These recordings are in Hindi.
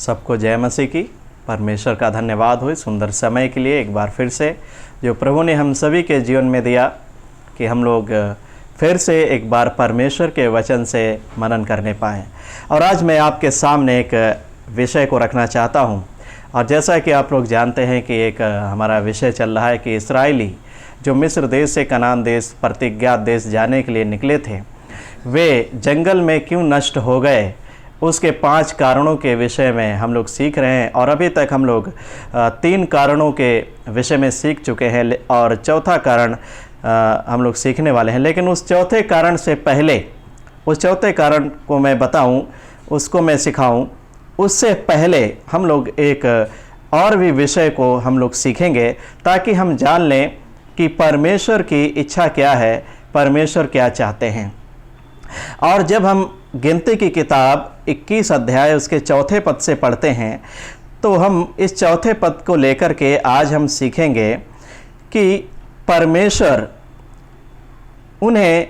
सबको जय मसीह की। परमेश्वर का धन्यवाद हो सुंदर समय के लिए एक बार फिर से जो प्रभु ने हम सभी के जीवन में दिया कि हम लोग फिर से एक बार परमेश्वर के वचन से मनन करने पाएँ। और आज मैं आपके सामने एक विषय को रखना चाहता हूँ। और जैसा कि आप लोग जानते हैं कि एक हमारा विषय चल रहा है कि इस्राएली जो मिस्र देश से कनान देश प्रतिज्ञात देश जाने के लिए निकले थे, वे जंगल में क्यों नष्ट हो गए, उसके 5 कारणों के विषय में हम लोग सीख रहे हैं। और अभी तक हम लोग 3 कारणों के विषय में सीख चुके हैं और चौथा कारण हम लोग सीखने वाले हैं। लेकिन उस चौथे कारण से पहले, उस चौथे कारण को मैं बताऊं, उसको मैं सिखाऊं, उससे पहले हम लोग एक और भी विषय को हम लोग सीखेंगे ताकि हम जान लें कि परमेश्वर की इच्छा क्या है, परमेश्वर क्या चाहते हैं। और जब हम गिनती की किताब 21 अध्याय उसके चौथे पद से पढ़ते हैं तो हम इस चौथे पद को लेकर के आज हम सीखेंगे कि परमेश्वर उन्हें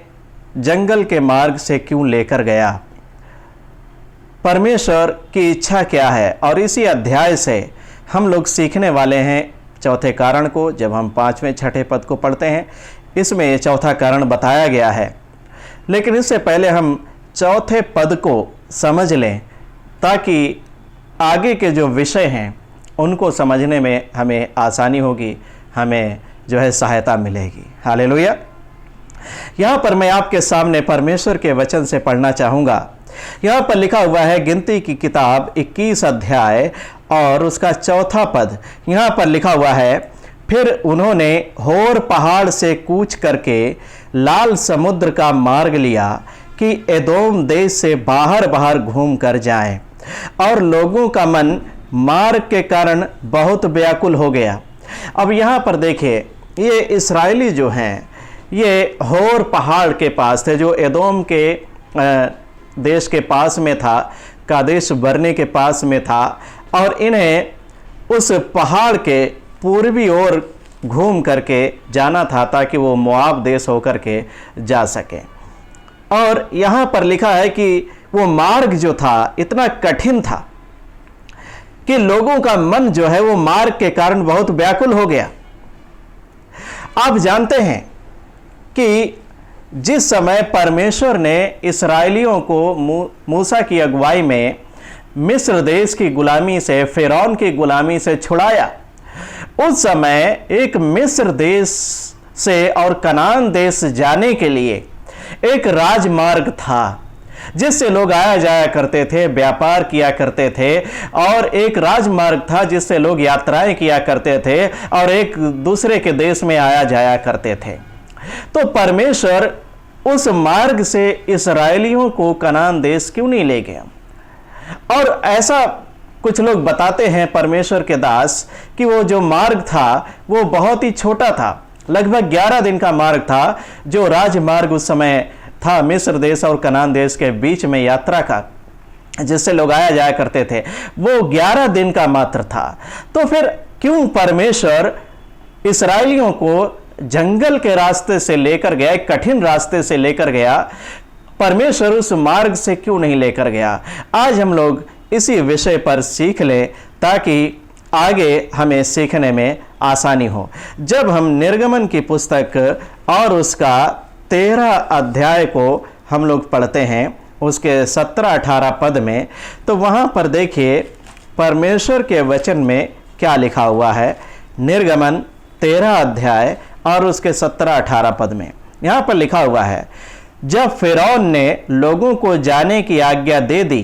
जंगल के मार्ग से क्यों लेकर गया, परमेश्वर की इच्छा क्या है। और इसी अध्याय से हम लोग सीखने वाले हैं चौथे कारण को। जब हम 5वें 6ठे पद को पढ़ते हैं इसमें ये चौथा कारण बताया गया है। लेकिन इससे पहले हम चौथे पद को समझ लें ताकि आगे के जो विषय हैं उनको समझने में हमें आसानी होगी, हमें जो है सहायता मिलेगी। हालेलुया। यहाँ पर मैं आपके सामने परमेश्वर के वचन से पढ़ना चाहूँगा। यहाँ पर लिखा हुआ है गिनती की किताब 21 अध्याय और उसका चौथा पद। यहाँ पर लिखा हुआ है, फिर उन्होंने होर पहाड़ से कूच करके लाल समुद्र का मार्ग लिया कि एदोम देश से बाहर बाहर घूम कर जाएं। और लोगों का मन मार्ग के कारण बहुत व्याकुल हो गया। अब यहाँ पर देखिए, ये इस्राएली जो हैं ये होर पहाड़ के पास थे जो एदोम के देश के पास में था, कादेश बरने के पास में था। और इन्हें उस पहाड़ के पूर्वी ओर घूम करके जाना था ताकि वो मोआब देश होकर के जा सके। और यहाँ पर लिखा है कि वो मार्ग जो था इतना कठिन था कि लोगों का मन जो है वो मार्ग के कारण बहुत व्याकुल हो गया। आप जानते हैं कि जिस समय परमेश्वर ने इस्राएलियों को मूसा की अगुवाई में मिस्र देश की गुलामी से, फिरौन की गुलामी से छुड़ाया, उस समय एक मिस्र देश से और कनान देश जाने के लिए एक राजमार्ग था जिससे लोग आया जाया करते थे, व्यापार किया करते थे। और एक राजमार्ग था जिससे लोग यात्राएं किया करते थे और एक दूसरे के देश में आया जाया करते थे। तो परमेश्वर उस मार्ग से इस्राएलियों को कनान देश क्यों नहीं ले गया। और ऐसा कुछ लोग बताते हैं परमेश्वर के दास कि वो जो मार्ग था वो बहुत ही छोटा था, लगभग 11 दिन का मार्ग था जो राजमार्ग उस समय था मिस्र देश और कनान देश के बीच में यात्रा का, जिससे लोग आया जाया करते थे, वो 11 दिन का मात्र था। तो फिर क्यों परमेश्वर इस्राएलियों को जंगल के रास्ते से लेकर गया, एक कठिन रास्ते से लेकर गया, परमेश्वर उस मार्ग से क्यों नहीं लेकर गया। आज हम लोग इसी विषय पर सीख लें ताकि आगे हमें सीखने में आसानी हो। जब हम निर्गमन की पुस्तक और उसका 13 अध्याय को हम लोग पढ़ते हैं उसके 17-18 पद में, तो वहाँ पर देखिए परमेश्वर के वचन में क्या लिखा हुआ है। निर्गमन 13 अध्याय और उसके 17-18 पद में यहाँ पर लिखा हुआ है, जब फिरौन ने लोगों को जाने की आज्ञा दे दी,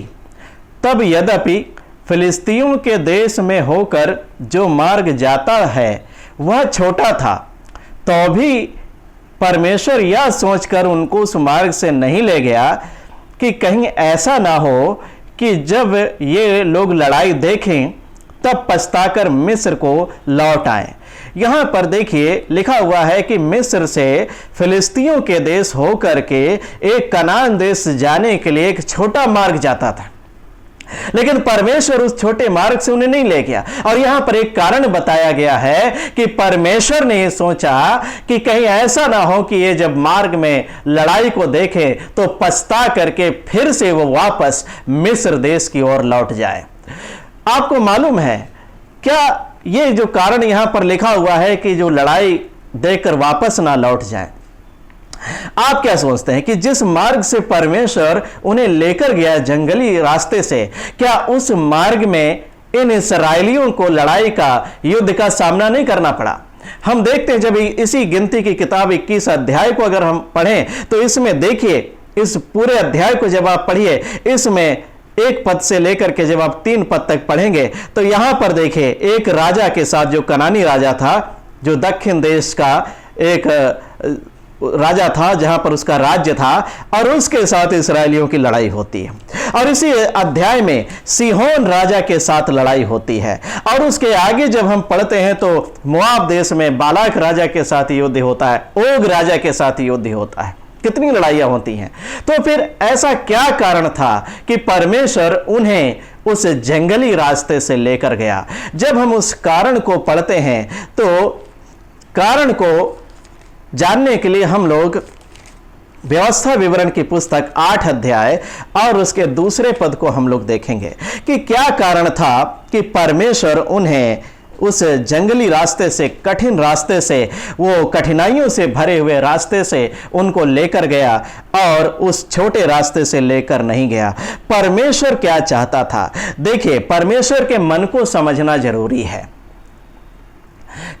तब यद्यपि फिलिस्तियों के देश में होकर जो मार्ग जाता है वह छोटा था, तो भी परमेश्वर यह सोचकर उनको उस मार्ग से नहीं ले गया कि कहीं ऐसा ना हो कि जब ये लोग लड़ाई देखें तब पछताकर मिस्र को लौट आए। यहाँ पर देखिए लिखा हुआ है कि मिस्र से फिलिस्तियों के देश होकर के एक कनान देश जाने के लिए एक छोटा मार्ग जाता था, लेकिन परमेश्वर उस छोटे मार्ग से उन्हें नहीं ले गया। और यहाँ पर एक कारण बताया गया है कि परमेश्वर ने सोचा कि कहीं ऐसा ना हो कि ये जब मार्ग में लड़ाई को देखे तो पछता करके फिर से वो वापस मिस्र देश की ओर लौट जाए। आपको मालूम है क्या ये जो कारण यहां पर लिखा हुआ है कि जो लड़ाई देकर वापस ना लौट जाए, आप क्या सोचते हैं कि जिस मार्ग से परमेश्वर उन्हें लेकर गया जंगली रास्ते से, क्या उस मार्ग में इन इस्राएलियों को लड़ाई का, युद्ध का सामना नहीं करना पड़ा? हम देखते हैं जब इसी गिनती की किताब 21 अध्याय को अगर हम पढ़ें तो इसमें देखिए, इस पूरे अध्याय को जब आप पढ़िए, इसमें 1 पद से लेकर के जब आप 3 पद तक पढ़ेंगे तो यहां पर देखिए एक राजा के साथ, जो कनानी राजा था, जो दक्षिण देश का एक राजा था, जहां पर उसका राज्य था, और उसके साथ इस्राएलियों की लड़ाई होती है। और इसी अध्याय में सीहोन राजा के साथ लड़ाई होती है। और उसके आगे जब हम पढ़ते हैं तो मोआब देश में बालाक राजा के साथ युद्ध होता है, ओग राजा के साथ युद्ध होता है। कितनी लड़ाइयां होती हैं। तो फिर ऐसा क्या कारण था कि परमेश्वर उन्हें उस जंगली रास्ते से लेकर गया? जब हम उस कारण को पढ़ते हैं तो कारण को जानने के लिए हम लोग व्यवस्था विवरण की पुस्तक 8 अध्याय और उसके दूसरे पद को हम लोग देखेंगे कि क्या कारण था कि परमेश्वर उन्हें उस जंगली रास्ते से, कठिन रास्ते से, वो कठिनाइयों से भरे हुए रास्ते से उनको लेकर गया और उस छोटे रास्ते से लेकर नहीं गया। परमेश्वर क्या चाहता था? देखिए, परमेश्वर के मन को समझना जरूरी है।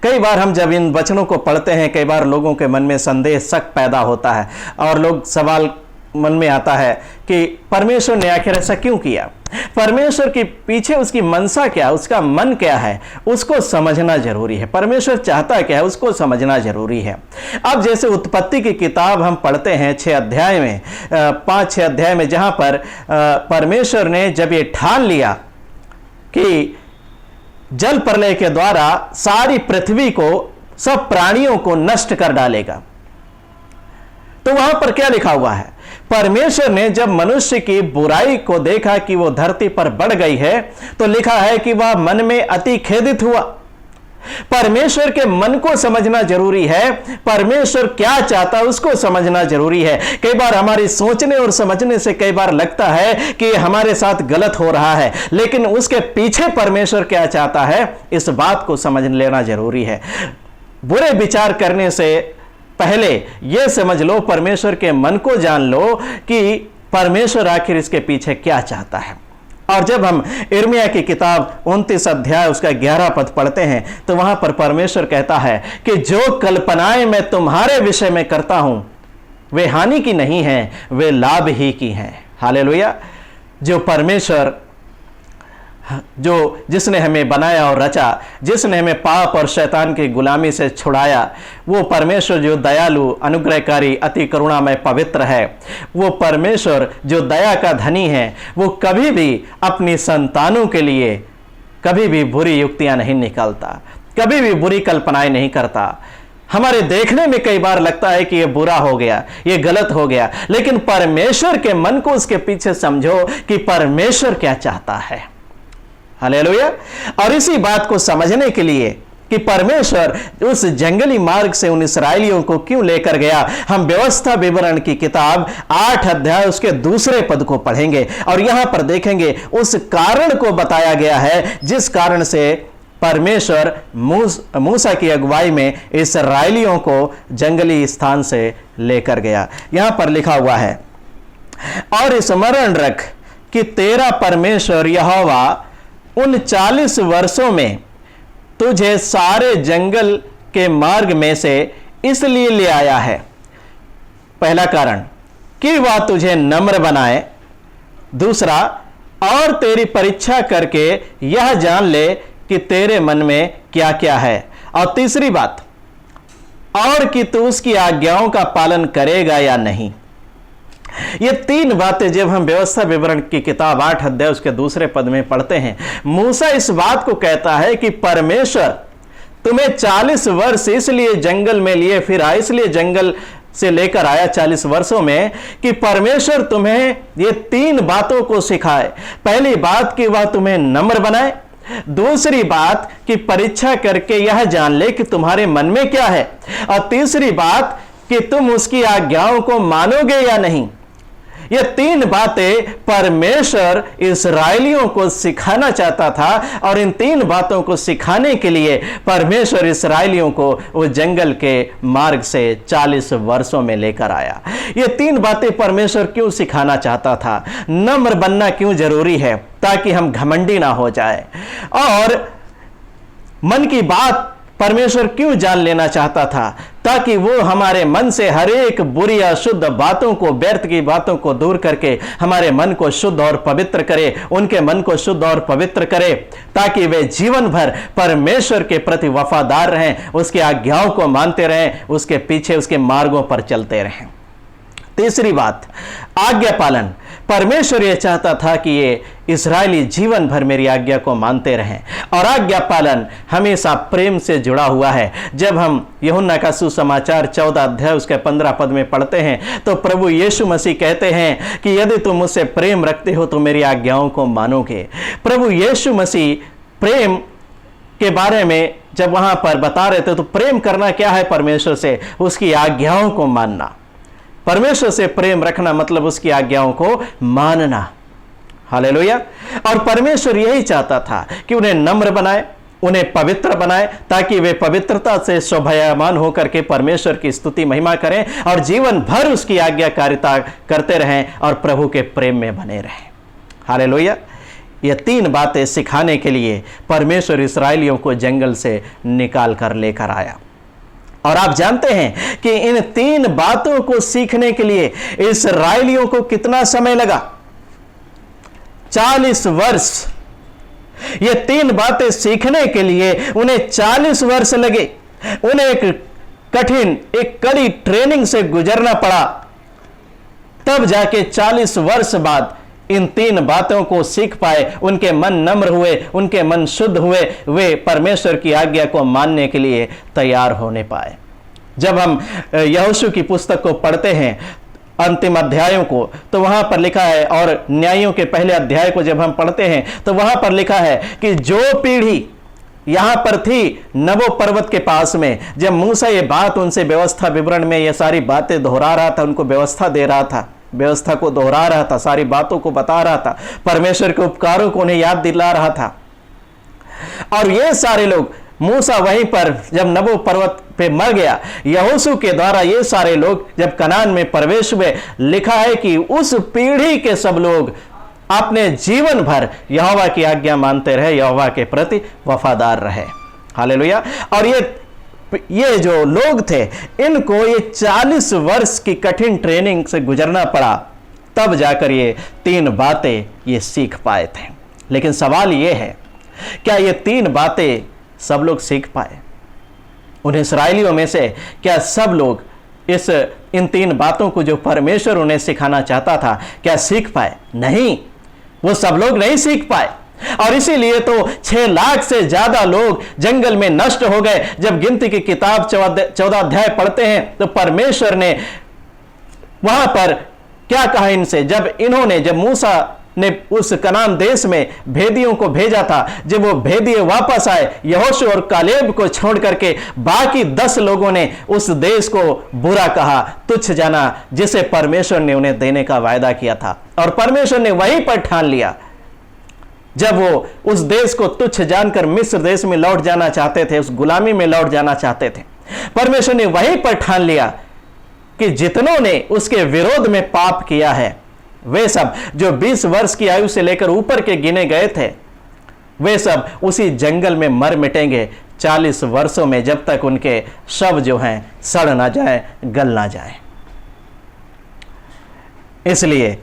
कई बार हम जब इन वचनों को पढ़ते हैं, कई बार लोगों के मन में संदेह, शक पैदा होता है और लोग सवाल मन में आता है कि परमेश्वर ने आखिर ऐसा क्यों किया? परमेश्वर के पीछे उसकी मनसा क्या, उसका मन क्या है, उसको समझना जरूरी है। परमेश्वर चाहता क्या है, उसको समझना जरूरी है। अब जैसे उत्पत्ति की किताब हम पढ़ते हैं 6 अध्याय में, 5-6 अध्याय में, जहां पर परमेश्वर ने जब ये ठान लिया कि जल प्रलय के द्वारा सारी पृथ्वी को, सब प्राणियों को नष्ट कर डालेगा, तो वहां पर क्या लिखा हुआ है? परमेश्वर ने जब मनुष्य की बुराई को देखा कि वो धरती पर बढ़ गई है, तो लिखा है कि वह मन में अति खेदित हुआ। परमेश्वर के मन को समझना जरूरी है। परमेश्वर क्या चाहता है उसको समझना जरूरी है। कई बार हमारी सोचने और समझने से कई बार लगता है कि हमारे साथ गलत हो रहा है, लेकिन उसके पीछे परमेश्वर क्या चाहता है, इस बात को समझ लेना जरूरी है। बुरे विचार करने से पहले यह समझ लो, परमेश्वर के मन को जान लो कि परमेश्वर आखिर इसके पीछे क्या चाहता है। और जब हम यिर्मयाह की किताब 29 अध्याय उसका 11 पद पढ़ते हैं तो वहां पर परमेश्वर कहता है कि जो कल्पनाएं मैं तुम्हारे विषय में करता हूं वे हानि की नहीं हैं, वे लाभ ही की हैं। हालेलुया। जो परमेश्वर, जिसने हमें बनाया और रचा, जिसने हमें पाप और शैतान की गुलामी से छुड़ाया, वो परमेश्वर जो दयालु, अनुग्रहकारी, अति करुणामय, पवित्र है, वो परमेश्वर जो दया का धनी है, वो कभी भी अपनी संतानों के लिए कभी भी बुरी युक्तियां नहीं निकालता, कभी भी बुरी कल्पनाएं नहीं करता। हमारे देखने में कई बार लगता है कि ये बुरा हो गया, ये गलत हो गया, लेकिन परमेश्वर के मन को उसके पीछे समझो कि परमेश्वर क्या चाहता है। हालेलुया। और इसी बात को समझने के लिए कि परमेश्वर उस जंगली मार्ग से उन इस्राएलियों को क्यों लेकर गया, हम व्यवस्था विवरण की किताब 8 अध्याय उसके दूसरे पद को पढ़ेंगे और यहां पर देखेंगे उस कारण को बताया गया है जिस कारण से परमेश्वर मूसा की अगुवाई में इस्राएलियों को जंगली स्थान से लेकर गया। यहां पर लिखा हुआ है, और स्मरण रख कि तेरा परमेश्वर यहोवा उन 40 वर्षों में तुझे सारे जंगल के मार्ग में से इसलिए ले आया है। पहला कारण कि वह तुझे नम्र बनाए, दूसरा और तेरी परीक्षा करके यह जान ले कि तेरे मन में क्या क्या है, और तीसरी बात और कि तू उसकी आज्ञाओं का पालन करेगा या नहीं। ये 3 बातें जब हम व्यवस्था विवरण की किताब 8 अध्याय उसके दूसरे पद में पढ़ते हैं, मूसा इस बात को कहता है कि परमेश्वर तुम्हें 40 वर्ष इसलिए जंगल में लिए फिरा, इसलिए जंगल से लेकर आया 40 वर्षों में कि परमेश्वर तुम्हें ये 3 बातों को सिखाए। पहली बात कि वह तुम्हें नम्र बनाए, दूसरी बात कि परीक्षा करके यह जान ले कि तुम्हारे मन में क्या है, और तीसरी बात कि तुम उसकी आज्ञाओं को मानोगे या नहीं। ये 3 बातें परमेश्वर इस्राएलियों को सिखाना चाहता था, और इन 3 बातों को सिखाने के लिए परमेश्वर इस्राएलियों को वो जंगल के मार्ग से 40 वर्षों में लेकर आया। ये 3 बातें परमेश्वर क्यों सिखाना चाहता था? नम्र बनना क्यों जरूरी है? ताकि हम घमंडी ना हो जाए। और मन की बात परमेश्वर क्यों जान लेना चाहता था? ताकि वो हमारे मन से हर एक बुरी अशुद्ध बातों को, व्यर्थ की बातों को दूर करके हमारे मन को शुद्ध और पवित्र करे, उनके मन को शुद्ध और पवित्र करे, ताकि वे जीवन भर परमेश्वर के प्रति वफादार रहें, उसकी आज्ञाओं को मानते रहें, उसके पीछे उसके मार्गों पर चलते रहें। तीसरी बात, आज्ञा पालन। परमेश्वर यह चाहता था कि ये इस्राएली जीवन भर मेरी आज्ञा को मानते रहें, और आज्ञा पालन हमेशा प्रेम से जुड़ा हुआ है। जब हम यूहन्ना का सुसमाचार 14 अध्याय उसके 15 पद में पढ़ते हैं तो प्रभु यीशु मसीह कहते हैं कि यदि तुम मुझसे प्रेम रखते हो तो मेरी आज्ञाओं को मानोगे। प्रभु यीशु मसीह प्रेम के बारे में जब वहां पर बता रहे थे तो प्रेम करना क्या है परमेश्वर से? उसकी आज्ञाओं को मानना। परमेश्वर से प्रेम रखना मतलब उसकी आज्ञाओं को मानना। हालेलुया। और परमेश्वर यही चाहता था कि उन्हें नम्र बनाए, उन्हें पवित्र बनाए, ताकि वे पवित्रता से शोभायमान होकर के परमेश्वर की स्तुति महिमा करें और जीवन भर उसकी आज्ञाकारिता करते रहें और प्रभु के प्रेम में बने रहें। हालेलुया। ये 3 बातें सिखाने के लिए परमेश्वर इस्राएलियों को जंगल से निकाल कर लेकर आया। और आप जानते हैं कि इन 3 बातों को सीखने के लिए इस्राएलियों को कितना समय लगा? 40 वर्ष। ये 3 बातें सीखने के लिए उन्हें 40 वर्ष लगे। उन्हें एक कठिन, एक कड़ी ट्रेनिंग से गुजरना पड़ा, तब जाके 40 वर्ष बाद इन 3 बातों को सीख पाए। उनके मन नम्र हुए, उनके मन शुद्ध हुए, वे परमेश्वर की आज्ञा को मानने के लिए तैयार होने पाए। जब हम यहोशू की पुस्तक को पढ़ते हैं, अंतिम अध्यायों को, तो वहां पर लिखा है, और न्यायों के पहले अध्याय को जब हम पढ़ते हैं तो वहां पर लिखा है कि जो पीढ़ी यहां पर थी नबो पर्वत के पास में, जब मूसा ये बात उनसे व्यवस्था विवरण में ये सारी बातें दोहरा रहा था, उनको व्यवस्था दे रहा था, व्यवस्था को दोहरा रहा था, सारी बातों को बता रहा था, परमेश्वर के उपकारों को उन्हें याद दिला रहा था। और ये सारे लोग, मूसा वहीं पर जब नबो पर्वत पे मर गया, यहोशू के द्वारा ये सारे लोग जब कनान में प्रवेश हुए, लिखा है कि उस पीढ़ी के सब लोग अपने जीवन भर यहोवा की आज्ञा मानते रहे, यहोवा के प्रति वफादार रहे। हालेलुया। और ये जो लोग थे, इनको ये 40 वर्ष की कठिन ट्रेनिंग से गुजरना पड़ा, तब जाकर ये 3 बातें ये सीख पाए थे। लेकिन सवाल ये है, क्या ये 3 बातें सब लोग सीख पाए? उन इस्राएलियों में से क्या सब लोग इन 3 बातों को जो परमेश्वर उन्हें सिखाना चाहता था, क्या सीख पाए? नहीं, वो सब लोग नहीं सीख पाए। और इसीलिए तो 6 लाख से ज्यादा लोग जंगल में नष्ट हो गए। जब गिनती की किताब 14 अध्याय पढ़ते हैं तो परमेश्वर ने वहां पर क्या कहा इनसे, जब मूसा ने उस कनान देश में भेदियों को भेजा था, जब वो भेदिए वापस आए, यहोशू और कालेब को छोड़ करके बाकी 10 लोगों ने उस देश को बुरा कहा, तुच्छ जाना, जिसे परमेश्वर ने उन्हें देने का वायदा किया था। और परमेश्वर ने वहीं पर ठान लिया, जब वो उस देश को तुच्छ जानकर मिस्र देश में लौट जाना चाहते थे, उस गुलामी में लौट जाना चाहते थे, परमेश्वर ने वहीं पर ठान लिया कि जितनों ने उसके विरोध में पाप किया है, वे सब जो 20 वर्ष की आयु से लेकर ऊपर के गिने गए थे, वे सब उसी जंगल में मर मिटेंगे 40 वर्षों में, जब तक उनके शव जो हैं सड़ ना जाए, गल ना जाए। इसलिए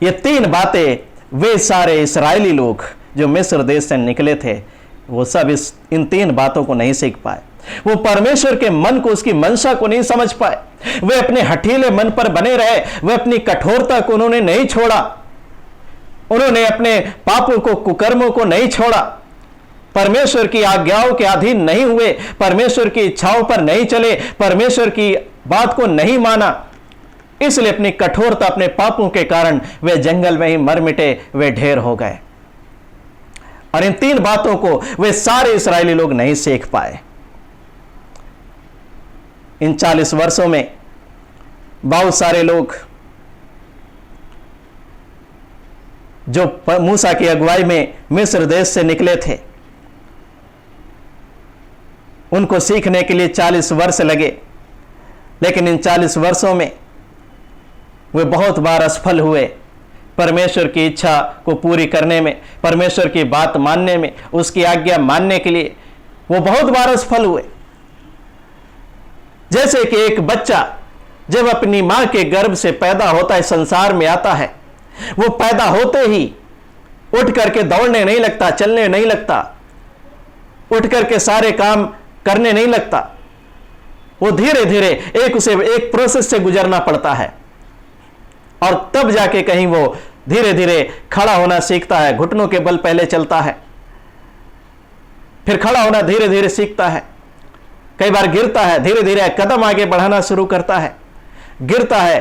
ये 3 बातें वे सारे इस्राएली लोग जो मिस्र देश से निकले थे, वो सब इन 3 बातों को नहीं सीख पाए। वो परमेश्वर के मन को, उसकी मंशा को नहीं समझ पाए। वे अपने हठीले मन पर बने रहे, वे अपनी कठोरता को उन्होंने नहीं छोड़ा, उन्होंने अपने पापों को, कुकर्मों को नहीं छोड़ा, परमेश्वर की आज्ञाओं के अधीन नहीं हुए, परमेश्वर की इच्छाओं पर नहीं चले, परमेश्वर की बात को नहीं माना। इसलिए अपनी कठोरता, अपने पापों के कारण वे जंगल में ही मर मिटे, वे ढेर हो गए। और इन 3 बातों को वे सारे इस्राएली लोग नहीं सीख पाए। इन 40 वर्षों में बहुत सारे लोग जो मूसा की अगुवाई में मिस्र देश से निकले थे, उनको सीखने के लिए 40 वर्ष लगे, लेकिन इन 40 वर्षों में वे बहुत बार असफल हुए परमेश्वर की इच्छा को पूरी करने में, परमेश्वर की बात मानने में, उसकी आज्ञा मानने के लिए वो बहुत बार असफल हुए। जैसे कि एक बच्चा जब अपनी मां के गर्भ से पैदा होता है, संसार में आता है, वो पैदा होते ही उठ करके दौड़ने नहीं लगता, चलने नहीं लगता, उठ करके सारे काम करने नहीं लगता। वो धीरे धीरे एक प्रोसेस से गुजरना पड़ता है और तब जाके कहीं वो धीरे धीरे खड़ा होना सीखता है। घुटनों के बल पहले चलता है, फिर खड़ा होना धीरे धीरे सीखता है। कई बार गिरता है, धीरे धीरे कदम आगे बढ़ाना शुरू करता है, गिरता है,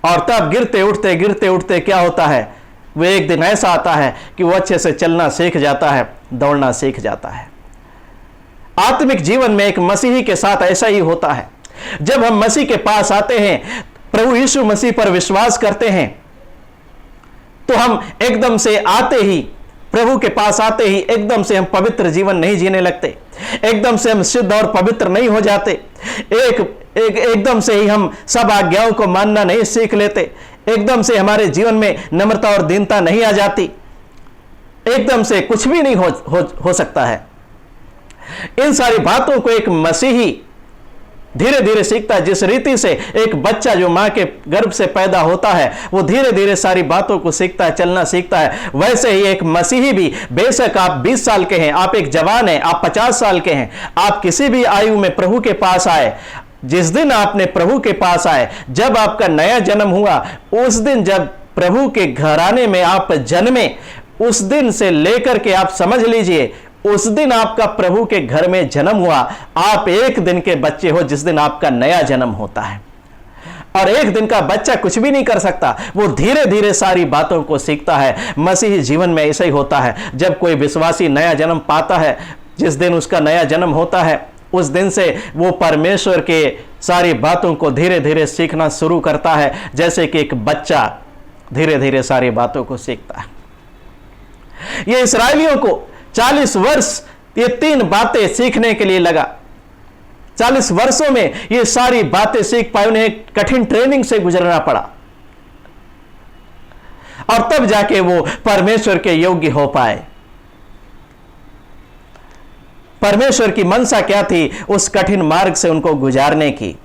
और तब गिरते उठते क्या होता है, वो एक दिन ऐसा आता है कि वो अच्छे से चलना सीख जाता है, दौड़ना सीख जाता है। आत्मिक जीवन में एक मसीही के साथ ऐसा ही होता है। जब हम मसीह के पास आते हैं, प्रभु यीशु मसीह पर विश्वास करते हैं, तो हम एकदम से आते ही, प्रभु के पास आते ही एकदम से हम पवित्र जीवन नहीं जीने लगते, एकदम से हम शुद्ध और पवित्र नहीं हो जाते, एकदम से ही हम सब आज्ञाओं को मानना नहीं सीख लेते, एकदम से हमारे जीवन में नम्रता और दीनता नहीं आ जाती, एकदम से कुछ भी नहीं हो सकता है। इन सारी बातों को एक मसीही धीरे धीरे सीखता है। जिस रीति से एक बच्चा जो मां के गर्भ से पैदा होता है, वो धीरे धीरे सारी बातों को सीखता है, चलना सीखता है, वैसे ही एक मसीही भी, बेशक आप 20 साल के हैं, आप एक जवान हैं, आप 50 साल के हैं, आप किसी भी आयु में प्रभु के पास आए, जिस दिन आपने प्रभु के पास आए, जब आपका नया जन्म हुआ, उस दिन जब प्रभु के घराने में आप जन्मे, उस दिन से लेकर के आप समझ लीजिए, उस दिन आपका प्रभु के घर में जन्म हुआ। आप एक दिन के बच्चे हो जिस दिन आपका नया जन्म होता है। और एक दिन का बच्चा कुछ भी नहीं कर सकता, वो धीरे धीरे सारी बातों को सीखता है। मसीही जीवन में ऐसा ही होता है। जब कोई विश्वासी नया जन्म पाता है, जिस दिन उसका नया जन्म होता है, उस दिन से वो परमेश्वर के सारी बातों को धीरे धीरे सीखना शुरू करता है, जैसे कि एक बच्चा धीरे धीरे सारी बातों को सीखता है। ये इस्राएलियों को 40 वर्ष ये 3 बातें सीखने के लिए लगा। 40 वर्षों में ये सारी बातें सीख पाए, उन्हें कठिन ट्रेनिंग से गुजरना पड़ा, और तब जाके वो परमेश्वर के योग्य हो पाए। परमेश्वर की मनसा क्या थी उस कठिन मार्ग से उनको गुजारने की?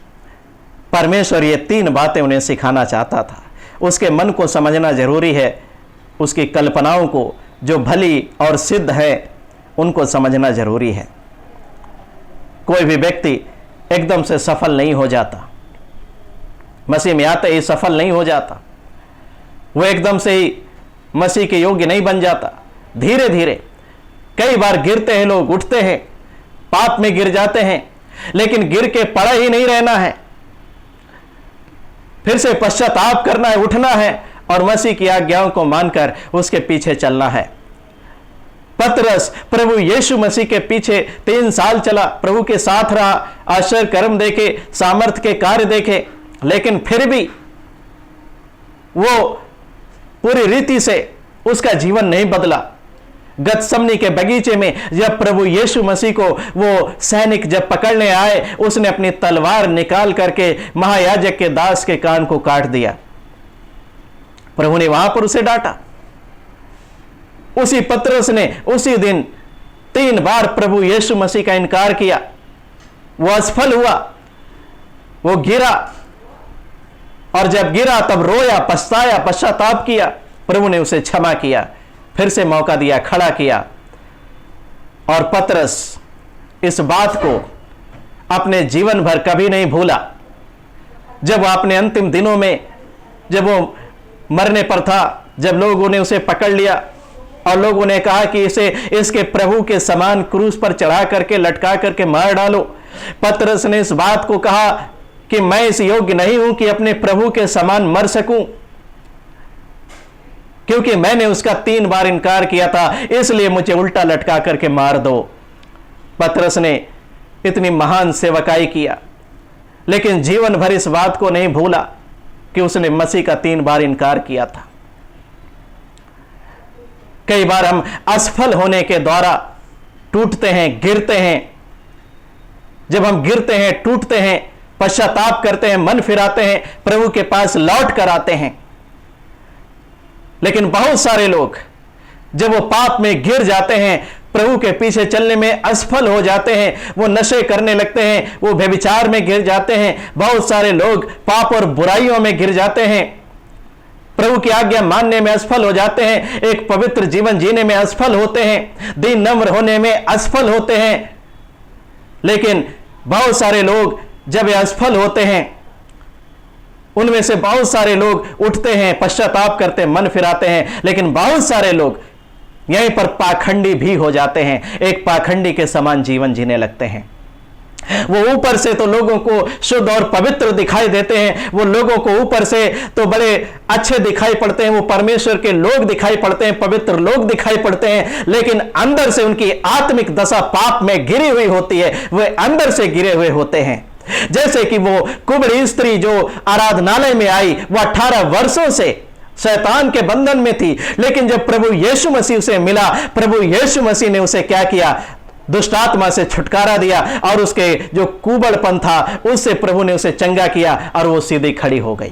परमेश्वर ये 3 बातें उन्हें सिखाना चाहता था। उसके मन को समझना जरूरी है, उसकी कल्पनाओं को जो भली और सिद्ध है उनको समझना जरूरी है। कोई भी व्यक्ति एकदम से सफल नहीं हो जाता, मसीह में आते ही सफल नहीं हो जाता, वो एकदम से ही मसीह के योग्य नहीं बन जाता। धीरे धीरे कई बार गिरते हैं लोग, उठते हैं, पाप में गिर जाते हैं, लेकिन गिर के पड़ा ही नहीं रहना है, फिर से पश्चाताप करना है, उठना है और मसीह की आज्ञाओं को मानकर उसके पीछे चलना है। पतरस प्रभु यीशु मसीह के पीछे 3 साल चला, प्रभु के साथ रहा, आश्चर्य कर्म देखे, सामर्थ के कार्य देखे, लेकिन फिर भी वो पूरी रीति से उसका जीवन नहीं बदला। गतसमनी के बगीचे में जब प्रभु यीशु मसीह को वो सैनिक जब पकड़ने आए, उसने अपनी तलवार निकाल करके महायाजक के दास के कान को काट दिया। प्रभु ने वहां पर उसे डांटा। उसी पतरस ने उसी दिन 3 बार प्रभु यीशु मसीह का इनकार किया। वो असफल हुआ, वो गिरा, और जब गिरा तब रोया, पछताया, पश्चाताप किया। प्रभु ने उसे क्षमा किया, फिर से मौका दिया, खड़ा किया। और पतरस इस बात को अपने जीवन भर कभी नहीं भूला। जब वो अपने अंतिम दिनों में, जब वो मरने पर था, जब लोगों ने उसे पकड़ लिया और लोगों ने कहा कि इसे इसके प्रभु के समान क्रूस पर चढ़ा करके, लटका करके मार डालो, पतरस ने इस बात को कहा कि मैं इस योग्य नहीं हूं कि अपने प्रभु के समान मर सकूं, क्योंकि मैंने उसका 3 बार इनकार किया था, इसलिए मुझे उल्टा लटका करके मार दो। पतरस ने इतनी महान सेवकाई किया, लेकिन जीवन भर इस बात को नहीं भूला कि उसने मसीह का 3 बार इनकार किया था। कई बार हम असफल होने के द्वारा टूटते हैं, गिरते हैं। जब हम गिरते हैं, टूटते हैं, पश्चाताप करते हैं, मन फिराते हैं, प्रभु के पास लौट कर आते हैं। लेकिन बहुत सारे लोग जब वो पाप में गिर जाते हैं, प्रभु के पीछे चलने में असफल हो जाते हैं, वो नशे करने लगते हैं, वो व्यभिचार में गिर जाते हैं, बहुत सारे लोग पाप और बुराइयों में गिर जाते हैं, प्रभु की आज्ञा मानने में असफल हो जाते हैं, एक पवित्र जीवन जीने में असफल होते हैं, दीन नम्र होने में असफल होते हैं। लेकिन बहुत सारे लोग जब ये असफल होते हैं, उनमें से बहुत सारे लोग उठते हैं, पश्चाताप करते, मन फिराते हैं। लेकिन बहुत सारे लोग यहीं पर पाखंडी भी हो जाते हैं, एक पाखंडी के समान जीवन जीने लगते हैं। वो ऊपर से तो लोगों को शुद्ध और पवित्र दिखाई देते हैं, वो लोगों को ऊपर से तो बड़े अच्छे दिखाई पड़ते हैं, वो परमेश्वर के लोग दिखाई पड़ते हैं, पवित्र लोग दिखाई पड़ते हैं। लेकिन अंदर से उनकी आत्मिक दशा पाप में गिरी हुई होती है, वे अंदर से गिरे हुए होते हैं। जैसे कि वो कुबड़ी स्त्री जो आराधनालय में आई, वो 18 वर्षों से शैतान के बंधन में थी। लेकिन जब प्रभु यीशु मसीह से मिला, प्रभु यीशु मसीह ने उसे क्या किया? दुष्ट आत्मा से छुटकारा दिया और उसके जो कुबड़पन था उससे प्रभु ने उसे चंगा किया और वो सीधी खड़ी हो गई।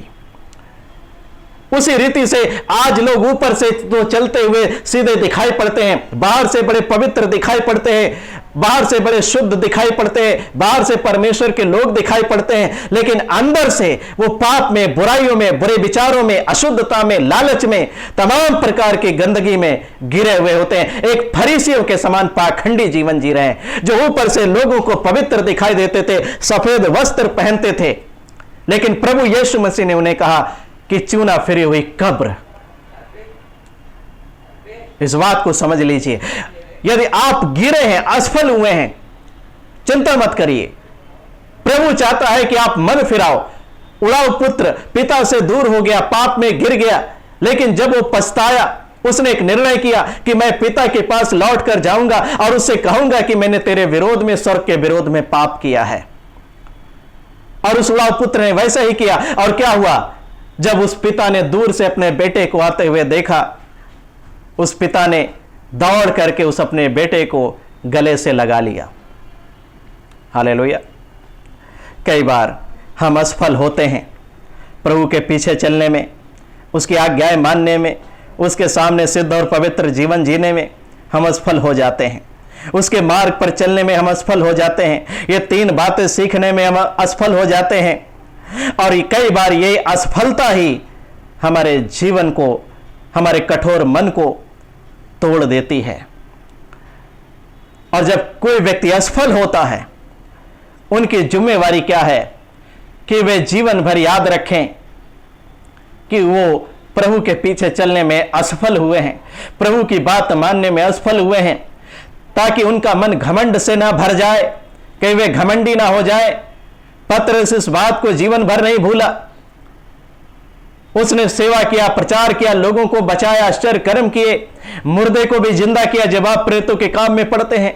उसी रीति से आज लोग ऊपर से तो चलते हुए सीधे दिखाई पड़ते हैं, बाहर से बड़े पवित्र दिखाई पड़ते हैं, बाहर से बड़े शुद्ध दिखाई पड़ते हैं, बाहर से परमेश्वर के लोग दिखाई पड़ते हैं, लेकिन अंदर से वो पाप में, बुराइयों में, बुरे विचारों में, अशुद्धता में, लालच में, तमाम प्रकार की गंदगी में गिरे हुए होते हैं। एक फरीसियों के समान पाखंडी जीवन जी रहे हैं, जो ऊपर से लोगों को पवित्र दिखाई देते थे, सफेद वस्त्र पहनते थे, लेकिन प्रभु यीशु मसीह ने उन्हें कहा कि चूना फिरी हुई कब्र। इस बात को समझ लीजिए, यदि आप गिरे हैं, असफल हुए हैं, चिंता मत करिए। प्रभु चाहता है कि आप मन फिराओ। उड़ाव पुत्र पिता से दूर हो गया, पाप में गिर गया, लेकिन जब वो पछताया, उसने एक निर्णय किया कि मैं पिता के पास लौट कर जाऊंगा और उससे कहूंगा कि मैंने तेरे विरोध में, स्वर्ग के विरोध में पाप किया है। और उस उड़ाव पुत्र ने वैसा ही किया। और क्या हुआ? जब उस पिता ने दूर से अपने बेटे को आते हुए देखा, उस पिता ने दौड़ करके उस अपने बेटे को गले से लगा लिया। हालेलुया। कई बार हम असफल होते हैं प्रभु के पीछे चलने में, उसकी आज्ञाएं मानने में, उसके सामने सिद्ध और पवित्र जीवन जीने में हम असफल हो जाते हैं, उसके मार्ग पर चलने में हम असफल हो जाते हैं, ये 3 बातें सीखने में हम असफल हो जाते हैं। और कई बार ये असफलता ही हमारे जीवन को, हमारे कठोर मन को तोड़ देती है। और जब कोई व्यक्ति असफल होता है, उनकी जिम्मेवारी क्या है कि वे जीवन भर याद रखें कि वो प्रभु के पीछे चलने में असफल हुए हैं, प्रभु की बात मानने में असफल हुए हैं, ताकि उनका मन घमंड से ना भर जाए, कहीं वे घमंडी ना हो जाए। पतरस इस बात को जीवन भर नहीं भूला। उसने सेवा किया, प्रचार किया, लोगों को बचाया, आश्चर्य कर्म किए, मुर्दे को भी जिंदा किया जब आप प्रेतों के काम में पड़ते हैं।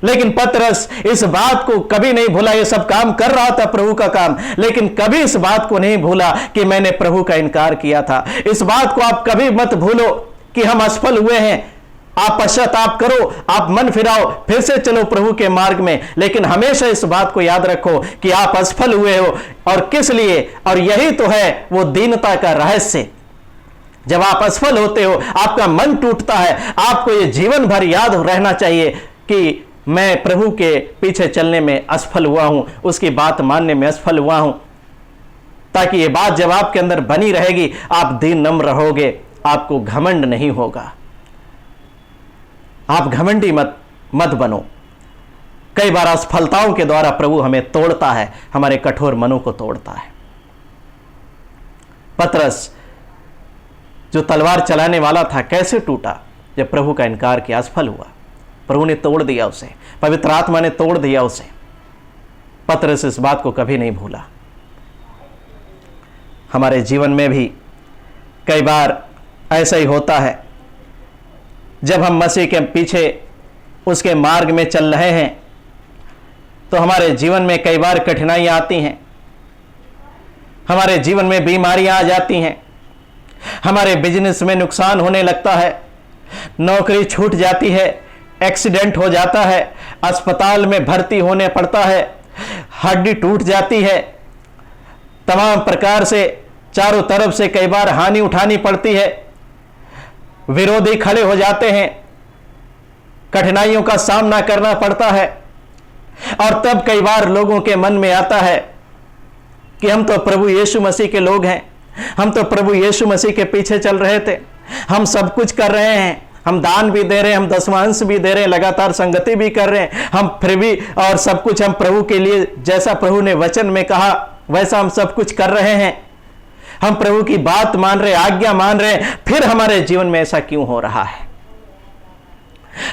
लेकिन पतरस इस बात को कभी नहीं भूला। ये सब काम कर रहा था प्रभु का काम, लेकिन कभी इस बात को नहीं भूला कि मैंने प्रभु का इनकार किया था। इस बात को आप कभी मत भूलो कि हम असफल हुए हैं। आप पश्चाताप करो, आप मन फिराओ, फिर से चलो प्रभु के मार्ग में, लेकिन हमेशा इस बात को याद रखो कि आप असफल हुए हो और किस लिए। और यही तो है वो दीनता का रहस्य। जब आप असफल होते हो, आपका मन टूटता है, आपको ये जीवन भर याद रहना चाहिए कि मैं प्रभु के पीछे चलने में असफल हुआ हूं, उसकी बात मानने में असफल हुआ हूं, ताकि ये बात जब आपके अंदर बनी रहेगी, आप दीन नम्र रहोगे, आपको घमंड नहीं होगा। आप घमंडी मत बनो। कई बार असफलताओं के द्वारा प्रभु हमें तोड़ता है, हमारे कठोर मनों को तोड़ता है। पतरस जो तलवार चलाने वाला था, कैसे टूटा? जब प्रभु का इनकार किया, असफल हुआ, प्रभु ने तोड़ दिया उसे, पवित्र आत्मा ने तोड़ दिया उसे। पतरस इस बात को कभी नहीं भूला। हमारे जीवन में भी कई बार ऐसा ही होता है। जब हम मसीह के पीछे उसके मार्ग में चल रहे हैं, तो हमारे जीवन में कई बार कठिनाइयां आती हैं, हमारे जीवन में बीमारियां आ जाती हैं, हमारे बिजनेस में नुकसान होने लगता है, नौकरी छूट जाती है, एक्सीडेंट हो जाता है, अस्पताल में भर्ती होने पड़ता है, हड्डी टूट जाती है, तमाम प्रकार से चारों तरफ से कई बार हानि उठानी पड़ती है, विरोधी खड़े हो जाते हैं, कठिनाइयों का सामना करना पड़ता है। और तब कई बार लोगों के मन में आता है कि हम तो प्रभु यीशु मसीह के लोग हैं, हम तो प्रभु यीशु मसीह के पीछे चल रहे थे, हम सब कुछ कर रहे हैं, हम दान भी दे रहे हैं, हम दशमांश भी दे रहे हैं, लगातार संगति भी कर रहे हैं, हम फिर भी और सब कुछ हम प्रभु के लिए, जैसा प्रभु ने वचन में कहा वैसा हम सब कुछ कर रहे हैं, हम प्रभु की बात मान रहे, आज्ञा मान रहे हैं, फिर हमारे जीवन में ऐसा क्यों हो रहा है?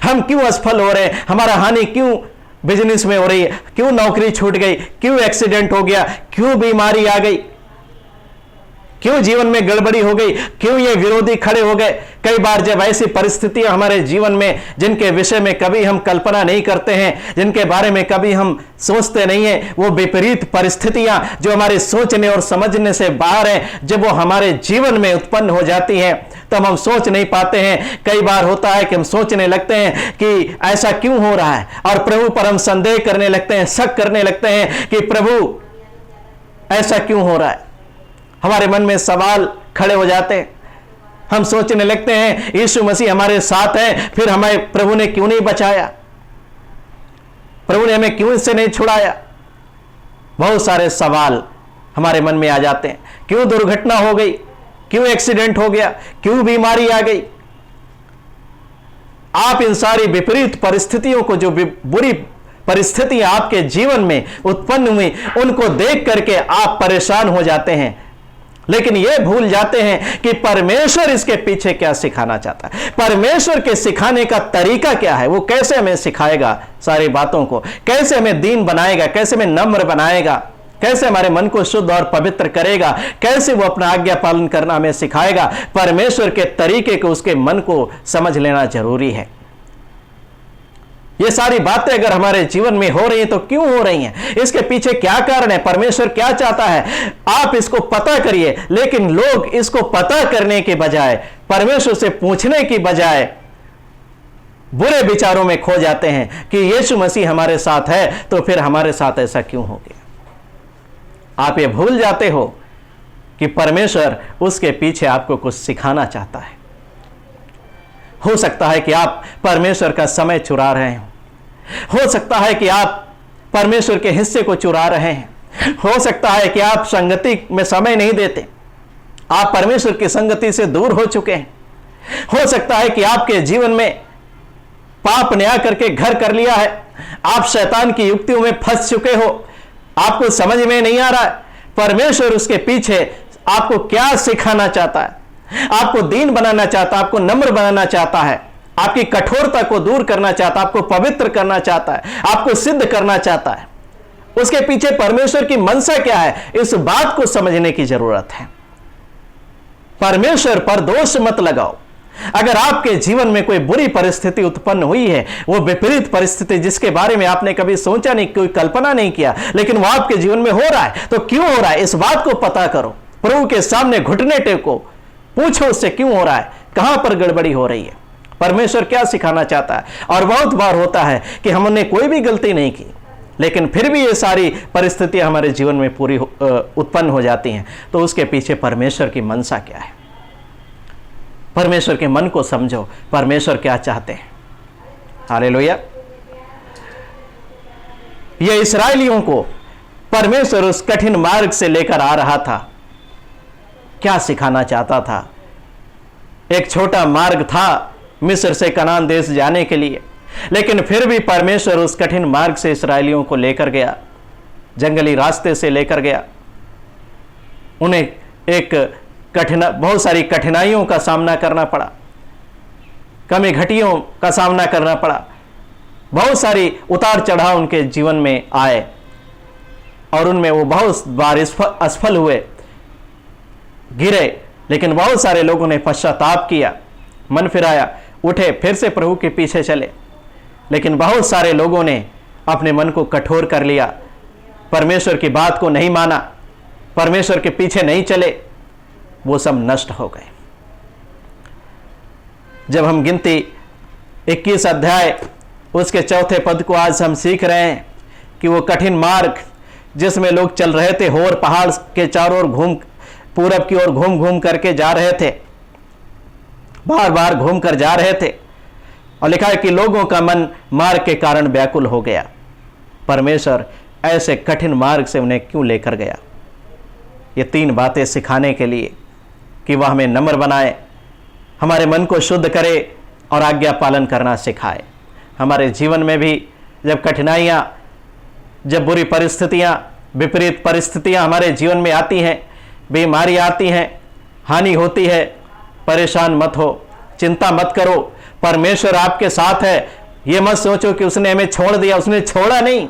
हम क्यों असफल हो रहे हैं? हमारा हानि क्यों बिजनेस में हो रही है? क्यों नौकरी छूट गई? क्यों एक्सीडेंट हो गया? क्यों बीमारी आ गई? क्यों जीवन में गड़बड़ी हो गई? क्यों ये विरोधी खड़े हो गए? कई बार जब ऐसी परिस्थितियां हमारे जीवन में, जिनके विषय में कभी हम कल्पना नहीं करते हैं, जिनके बारे में कभी हम सोचते नहीं हैं, वो विपरीत परिस्थितियां जो हमारे सोचने और समझने से बाहर हैं, जब वो हमारे जीवन में उत्पन्न हो जाती हैं, तब हम सोच नहीं पाते हैं। कई बार होता है कि हम सोचने लगते हैं कि ऐसा क्यों हो रहा है, और प्रभु पर हम संदेह करने लगते हैं, शक करने लगते हैं कि प्रभु ऐसा क्यों हो रहा है। हमारे मन में सवाल खड़े हो जाते हैं, हम सोचने लगते हैं यीशु मसीह हमारे साथ है, फिर हमें प्रभु ने क्यों नहीं बचाया, प्रभु ने हमें क्यों इससे नहीं छुड़ाया। बहुत सारे सवाल हमारे मन में आ जाते हैं। क्यों दुर्घटना हो गई? क्यों एक्सीडेंट हो गया? क्यों बीमारी आ गई? आप इन सारी विपरीत परिस्थितियों को, जो बुरी परिस्थितियां आपके जीवन में उत्पन्न हुई, उनको देख करके आप परेशान हो जाते हैं, लेकिन यह भूल जाते हैं कि परमेश्वर इसके पीछे क्या सिखाना चाहता है। परमेश्वर के सिखाने का तरीका क्या है, वो कैसे हमें सिखाएगा सारी बातों को, कैसे हमें दीन बनाएगा, कैसे हमें नम्र बनाएगा, कैसे हमारे मन को शुद्ध और पवित्र करेगा, कैसे वो अपना आज्ञा पालन करना हमें सिखाएगा। परमेश्वर के तरीके को, उसके मन को समझ लेना जरूरी है। ये सारी बातें अगर हमारे जीवन में हो रही हैं तो क्यों हो रही हैं, इसके पीछे क्या कारण है, परमेश्वर क्या चाहता है, आप इसको पता करिए। लेकिन लोग इसको पता करने के बजाय, परमेश्वर से पूछने की बजाय बुरे विचारों में खो जाते हैं कि यीशु मसीह हमारे साथ है तो फिर हमारे साथ ऐसा क्यों हो गया। आप ये भूल जाते हो कि परमेश्वर उसके पीछे आपको कुछ सिखाना चाहता है। हो सकता है कि आप परमेश्वर का समय चुरा रहे हो सकता है कि आप परमेश्वर के हिस्से को चुरा रहे हैं, हो सकता है कि आप संगति में समय नहीं देते, आप परमेश्वर की संगति से दूर हो चुके हैं, हो सकता है कि आपके जीवन में पाप ने आकर के घर कर लिया है, आप शैतान की युक्तियों में फंस चुके हो, आपको समझ में नहीं आ रहा है परमेश्वर उसके पीछे आपको क्या सिखाना चाहता है। आपको दीन बनाना चाहता है, आपको नम्र बनाना चाहता है, आपकी कठोरता को दूर करना चाहता है, आपको पवित्र करना चाहता है, आपको सिद्ध करना चाहता है। उसके पीछे परमेश्वर की मनसा क्या है, इस बात को समझने की जरूरत है। परमेश्वर पर दोष मत लगाओ। अगर आपके जीवन में कोई बुरी परिस्थिति उत्पन्न हुई है, वो विपरीत परिस्थिति जिसके बारे में आपने कभी सोचा नहीं, कोई कल्पना नहीं किया, लेकिन वो आपके जीवन में हो रहा है, तो क्यों हो रहा है इस बात को पता करो। प्रभु के सामने घुटने टेको, पूछो उससे क्यों हो रहा है, कहां पर गड़बड़ी हो रही है, परमेश्वर क्या सिखाना चाहता है। और बहुत बार होता है कि हमने कोई भी गलती नहीं की, लेकिन फिर भी ये सारी परिस्थितियां हमारे जीवन में पूरी उत्पन्न हो जाती हैं। तो उसके पीछे परमेश्वर की मनसा क्या है, परमेश्वर के मन को समझो, परमेश्वर क्या चाहते हैं। हालेलुया। ये इस्राएलियों को परमेश्वर उस कठिन मार्ग से लेकर आ रहा था, क्या सिखाना चाहता था। एक छोटा मार्ग था मिस्र से कनान देश जाने के लिए, लेकिन फिर भी परमेश्वर उस कठिन मार्ग से इस्राएलियों को लेकर गया, जंगली रास्ते से लेकर गया। उन्हें एक बहुत सारी कठिनाइयों का सामना करना पड़ा, कमी घटियों का सामना करना पड़ा, बहुत सारी उतार चढ़ाव उनके जीवन में आए और उनमें वो बहुत बार असफल हुए, गिरे। लेकिन बहुत सारे लोगों ने पश्चाताप किया, मन फिराया, उठे, फिर से प्रभु के पीछे चले। लेकिन बहुत सारे लोगों ने अपने मन को कठोर कर लिया, परमेश्वर की बात को नहीं माना, परमेश्वर के पीछे नहीं चले, वो सब नष्ट हो गए। जब हम गिनती 21 अध्याय उसके चौथे पद को आज हम सीख रहे हैं कि वो कठिन मार्ग जिसमें लोग चल रहे थे, होर पहाड़ के चारों ओर पूरब की ओर घूम घूम करके जा रहे थे, बार बार घूम कर जा रहे थे, और लिखा है कि लोगों का मन मार्ग के कारण व्याकुल हो गया। परमेश्वर ऐसे कठिन मार्ग से उन्हें क्यों लेकर गया? ये 3 बातें सिखाने के लिए कि वह हमें नम्र बनाए, हमारे मन को शुद्ध करे और आज्ञा पालन करना सिखाए। हमारे जीवन में भी जब कठिनाइयाँ, जब बुरी परिस्थितियाँ, विपरीत परिस्थितियाँ हमारे जीवन में आती हैं, बीमारी आती हैं, हानि होती है, परेशान मत हो, चिंता मत करो, परमेश्वर आपके साथ है। ये मत सोचो कि उसने हमें छोड़ दिया, उसने छोड़ा नहीं,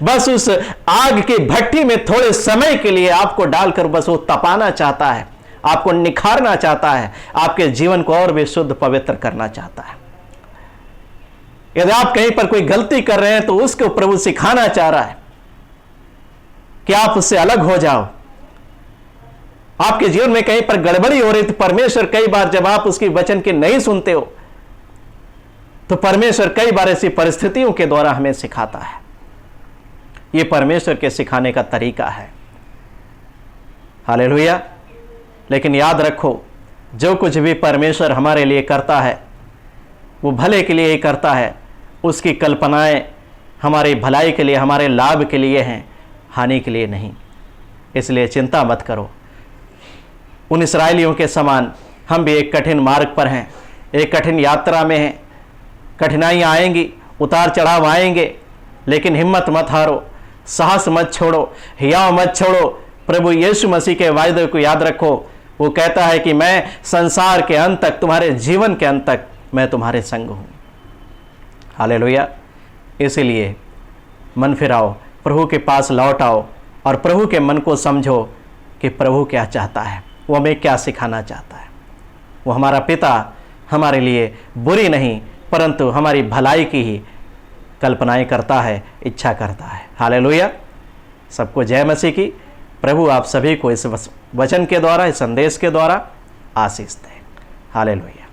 बस उस आग की भट्टी में थोड़े समय के लिए आपको डालकर बस वो तपाना चाहता है, आपको निखारना चाहता है, आपके जीवन को और भी शुद्ध पवित्र करना चाहता है। यदि आप कहीं पर कोई गलती कर रहे हैं तो उसको प्रभु सिखाना चाह रहा है कि आप उससे अलग हो जाओ। आपके जीवन में कहीं पर गड़बड़ी हो रही तो परमेश्वर कई बार, जब आप उसकी वचन की नहीं सुनते हो, तो परमेश्वर कई बार ऐसी परिस्थितियों के द्वारा हमें सिखाता है। यह परमेश्वर के सिखाने का तरीका है। हालेलुया। लेकिन याद रखो, जो कुछ भी परमेश्वर हमारे लिए करता है वो भले के लिए ही करता है। उसकी कल्पनाएं हमारी भलाई के लिए, हमारे लाभ के लिए हैं, हानि के लिए नहीं। इसलिए चिंता मत करो। उन इस्राएलियों के समान हम भी एक कठिन मार्ग पर हैं, एक कठिन यात्रा में हैं। कठिनाइयाँ आएंगी, उतार चढ़ाव आएंगे, लेकिन हिम्मत मत हारो, साहस मत छोड़ो, हियाव मत छोड़ो। प्रभु यीशु मसीह के वायदे को याद रखो। वो कहता है कि मैं संसार के अंत तक, तुम्हारे जीवन के अंत तक मैं तुम्हारे संग हूँ। हालेलुया। इसीलिए मन फिराओ, प्रभु के पास लौट आओ और प्रभु के मन को समझो कि प्रभु क्या चाहता है, वो हमें क्या सिखाना चाहता है। वो हमारा पिता हमारे लिए बुरी नहीं परंतु हमारी भलाई की ही कल्पनाएं करता है, इच्छा करता है। हालेलुया। सबको जय मसीह की। प्रभु आप सभी को इस वचन के द्वारा, इस संदेश के द्वारा आशीष दे। हालेलुया।